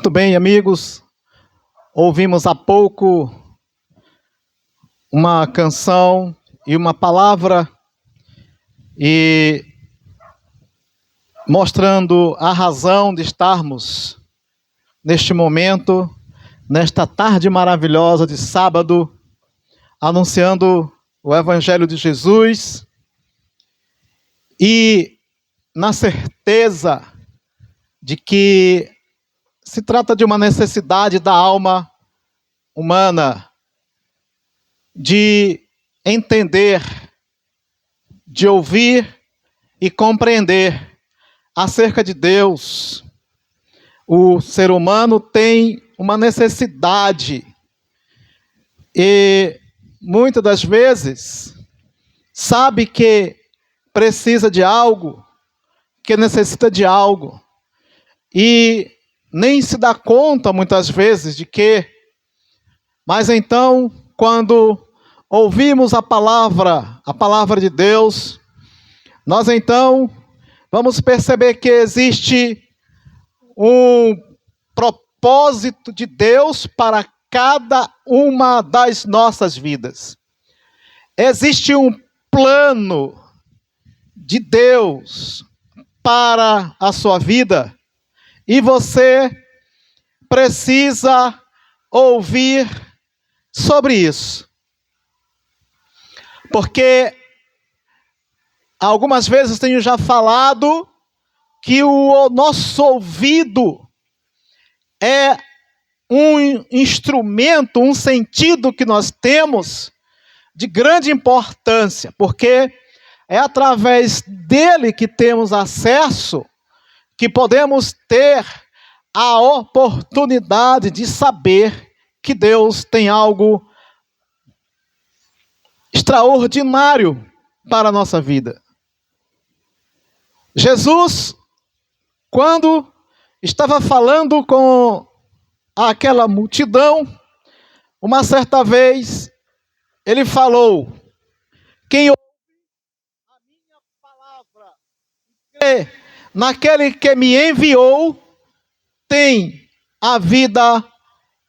Muito bem, amigos, ouvimos há pouco uma canção e uma palavra e mostrando a razão de estarmos neste momento, nesta tarde maravilhosa de sábado, anunciando o Evangelho de Jesus e na certeza de que se trata de uma necessidade da alma humana de entender, de ouvir e compreender acerca de Deus. O ser humano tem uma necessidade e muitas das vezes sabe que precisa de algo, que necessita de algo e nem se dá conta muitas vezes de que, mas então quando ouvimos a palavra de Deus, nós então vamos perceber que existe um propósito de Deus para cada uma das nossas vidas. Existe um plano de Deus para a sua vida e você precisa ouvir sobre isso. Porque algumas vezes tenho já falado que o nosso ouvido é um instrumento, um sentido que nós temos de grande importância, porque é através dele que temos acesso, que podemos ter a oportunidade de saber que Deus tem algo extraordinário para a nossa vida. Jesus, quando estava falando com aquela multidão, uma certa vez, ele falou: quem ouve a minha palavra e crê naquele que me enviou, tem a vida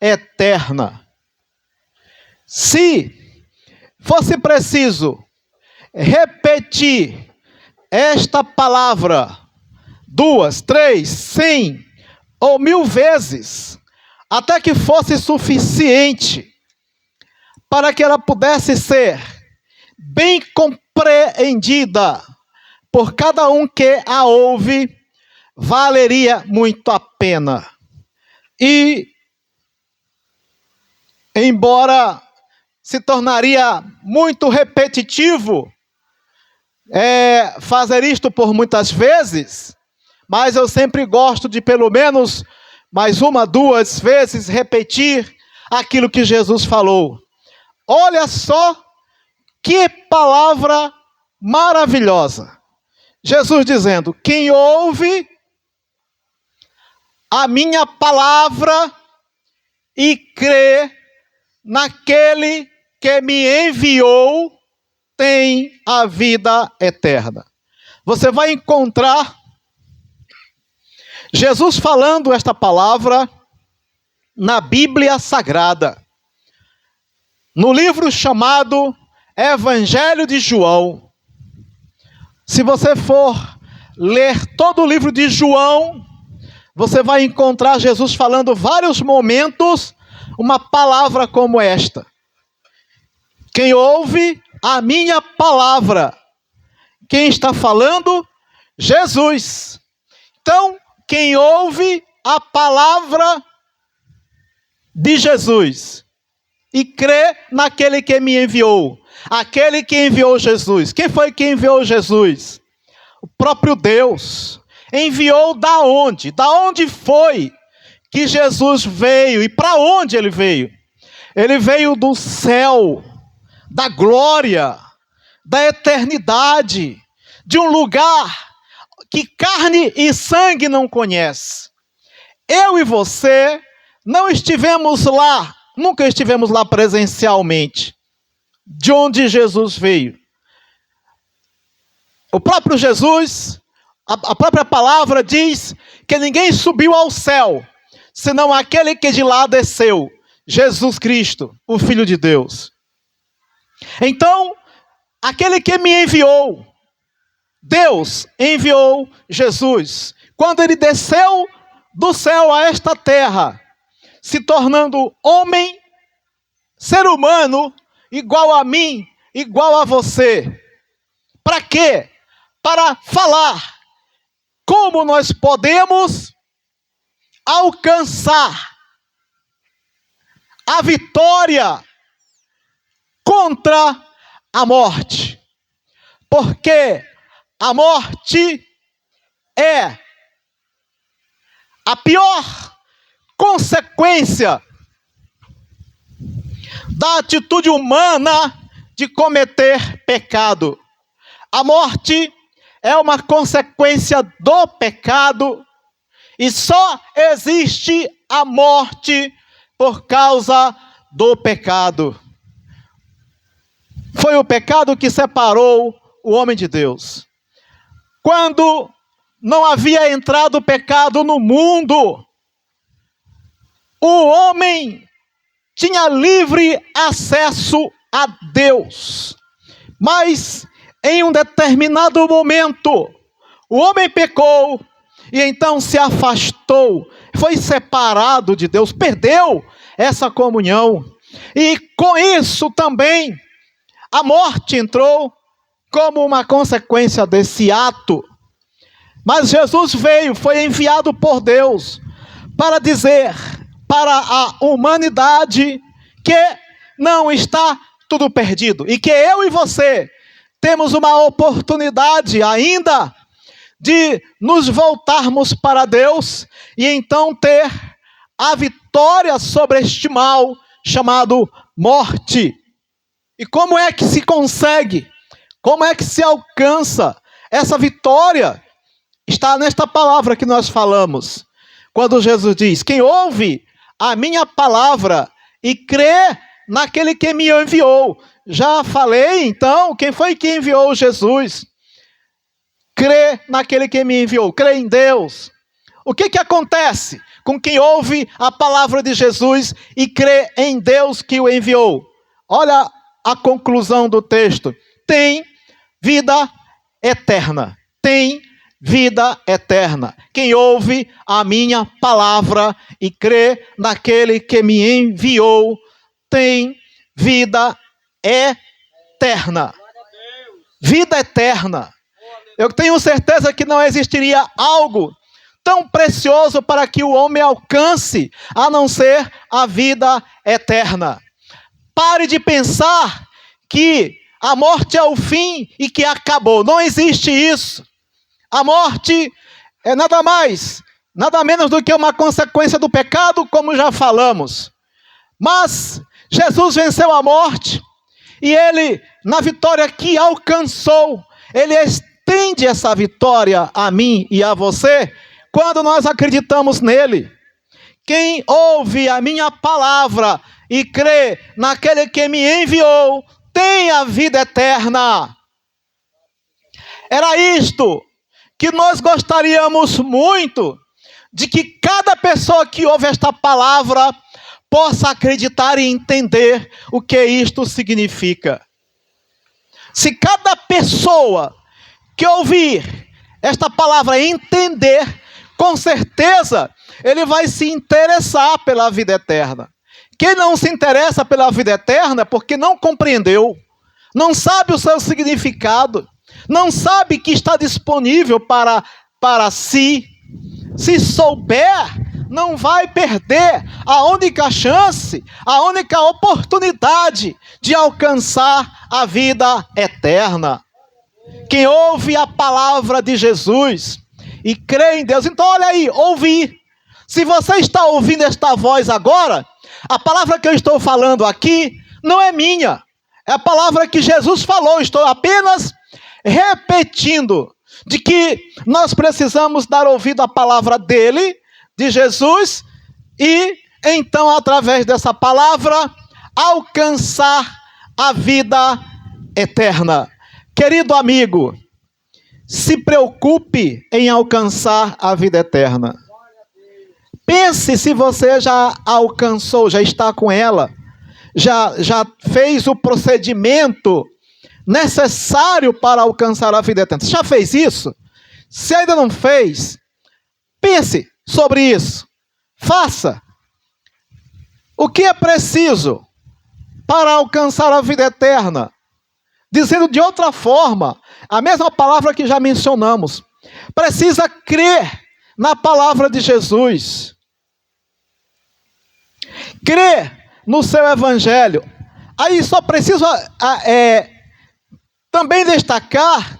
eterna. Se fosse preciso repetir esta palavra 2, 3, 100 ou 1000 vezes, até que fosse suficiente para que ela pudesse ser bem compreendida por cada um que a ouve, valeria muito a pena. E, embora se tornaria muito repetitivo fazer isto por muitas vezes, mas eu sempre gosto de pelo menos mais 1, 2 vezes repetir aquilo que Jesus falou. Olha só que palavra maravilhosa. Jesus dizendo: quem ouve a minha palavra e crê naquele que me enviou, tem a vida eterna. Você vai encontrar Jesus falando esta palavra na Bíblia Sagrada, no livro chamado Evangelho de João. Se você for ler todo o livro de João, você vai encontrar Jesus falando vários momentos uma palavra como esta: quem ouve a minha palavra. Quem está falando? Jesus. Então, quem ouve a palavra de Jesus e crê naquele que me enviou, aquele que enviou Jesus. Quem foi que enviou Jesus? O próprio Deus. Enviou da onde? Da onde foi que Jesus veio e para onde ele veio? Ele veio do céu, da glória, da eternidade, de um lugar que carne e sangue não conhece. Eu e você não estivemos lá, nunca estivemos lá presencialmente, de onde Jesus veio. O próprio Jesus, a própria palavra diz que ninguém subiu ao céu, senão aquele que de lá desceu, Jesus Cristo, o Filho de Deus. Então, aquele que me enviou, Deus enviou Jesus. Quando ele desceu do céu a esta terra, se tornando homem, ser humano, igual a mim, igual a você. Para quê? Para falar como nós podemos alcançar a vitória contra a morte. Porque a morte é a pior consequência da atitude humana de cometer pecado. A morte é uma consequência do pecado e só existe a morte por causa do pecado. Foi o pecado que separou o homem de Deus. Quando não havia entrado o pecado no mundo, o homem tinha livre acesso a Deus. Mas em um determinado momento, o homem pecou e então se afastou, foi separado de Deus, perdeu essa comunhão. E com isso também a morte entrou como uma consequência desse ato. Mas Jesus veio, foi enviado por Deus para dizer para a humanidade que não está tudo perdido e que eu e você temos uma oportunidade ainda de nos voltarmos para Deus e então ter a vitória sobre este mal chamado morte. E como é que se consegue? Como é que se alcança essa vitória? Está nesta palavra que nós falamos. Quando Jesus diz: quem ouve a minha palavra e crê naquele que me enviou. Já falei, então, quem foi que enviou Jesus? Crê naquele que me enviou, crê em Deus. O que acontece com quem ouve a palavra de Jesus e crê em Deus que o enviou? Olha a conclusão do texto. Tem vida eterna. Tem vida eterna. Quem ouve a minha palavra e crê naquele que me enviou, tem vida eterna. Vida eterna. Eu tenho certeza que não existiria algo tão precioso para que o homem alcance, a não ser a vida eterna. Pare de pensar que a morte é o fim e que acabou. Não existe isso. A morte é nada mais, nada menos do que uma consequência do pecado, como já falamos. Mas Jesus venceu a morte e ele, na vitória que alcançou, ele estende essa vitória a mim e a você quando nós acreditamos nele. Quem ouve a minha palavra e crê naquele que me enviou, tem a vida eterna. Era isto que nós gostaríamos muito, de que cada pessoa que ouve esta palavra possa acreditar e entender o que isto significa. Se cada pessoa que ouvir esta palavra entender, com certeza ele vai se interessar pela vida eterna. Quem não se interessa pela vida eterna é porque não compreendeu, não sabe o seu significado, não sabe que está disponível para si. Se souber, não vai perder a única chance, a única oportunidade de alcançar a vida eterna. Quem ouve a palavra de Jesus e crê em Deus, então olha aí, ouvir. Se você está ouvindo esta voz agora, a palavra que eu estou falando aqui não é minha, é a palavra que Jesus falou. Estou apenas repetindo de que nós precisamos dar ouvido à palavra dele, de Jesus, e então através dessa palavra alcançar a vida eterna. Querido amigo, se preocupe em alcançar a vida eterna. pense se você já alcançou, já está com ela, já fez o procedimento necessário para alcançar a vida eterna. Você já fez isso? Se ainda não fez, pense sobre isso. Faça. O que é preciso para alcançar a vida eterna? Dizendo de outra forma, a mesma palavra que já mencionamos. Precisa crer na palavra de Jesus. Crer no seu evangelho. Aí só preciso também destacar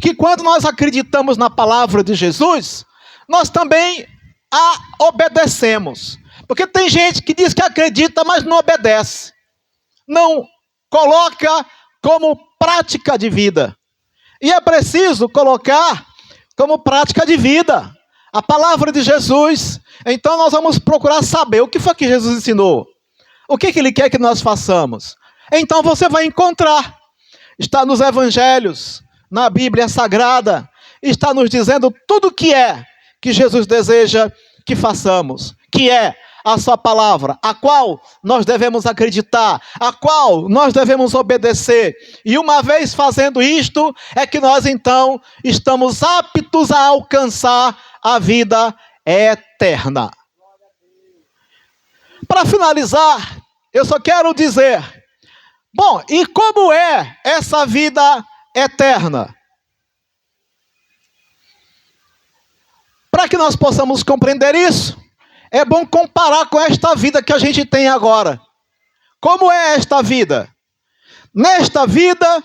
que quando nós acreditamos na palavra de Jesus, nós também a obedecemos. Porque tem gente que diz que acredita, mas não obedece. Não coloca como prática de vida. E é preciso colocar como prática de vida a palavra de Jesus. Então nós vamos procurar saber o que foi que Jesus ensinou. O que Ele quer que nós façamos. Então você vai encontrar. Está nos evangelhos, na Bíblia Sagrada. Está nos dizendo tudo o que é que Jesus deseja que façamos. Que é a sua palavra, a qual nós devemos acreditar, a qual nós devemos obedecer. E uma vez fazendo isto, é que nós então estamos aptos a alcançar a vida eterna. Para finalizar, eu só quero dizer, bom, e como é essa vida eterna? Para que nós possamos compreender isso, é bom comparar com esta vida que a gente tem agora. Como é esta vida? Nesta vida,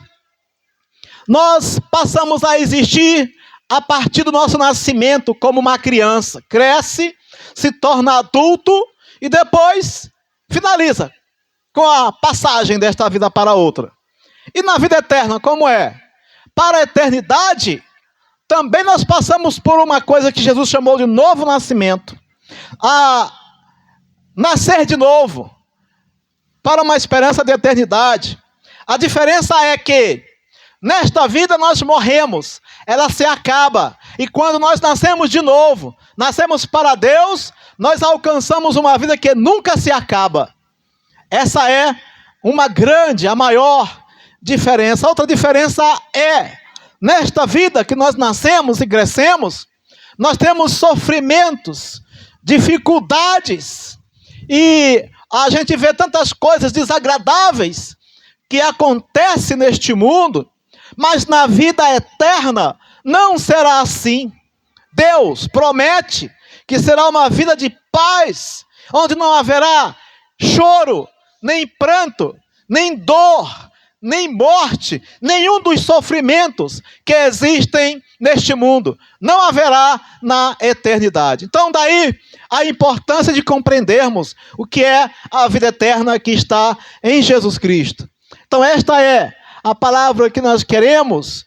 nós passamos a existir a partir do nosso nascimento como uma criança. Cresce, se torna adulto e depois finaliza com a passagem desta vida para outra. E na vida eterna, como é? Para a eternidade, também nós passamos por uma coisa que Jesus chamou de novo nascimento. A nascer de novo, para uma esperança de eternidade. A diferença é que, nesta vida nós morremos, ela se acaba. E quando nós nascemos de novo, nascemos para Deus, nós alcançamos uma vida que nunca se acaba. Essa é uma grande, a maior diferença. Outra diferença é, nesta vida que nós nascemos e crescemos, nós temos sofrimentos, dificuldades, e a gente vê tantas coisas desagradáveis que acontecem neste mundo, mas na vida eterna não será assim. Deus promete que será uma vida de paz, onde não haverá choro, nem pranto, nem dor, nem morte, nenhum dos sofrimentos que existem neste mundo. Não haverá na eternidade. Então daí a importância de compreendermos o que é a vida eterna que está em Jesus Cristo. Então esta é a palavra que nós queremos.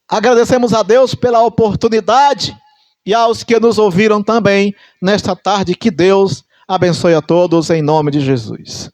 Agradecemos a Deus pela oportunidade e aos que nos ouviram também nesta tarde. Que Deus abençoe a todos em nome de Jesus.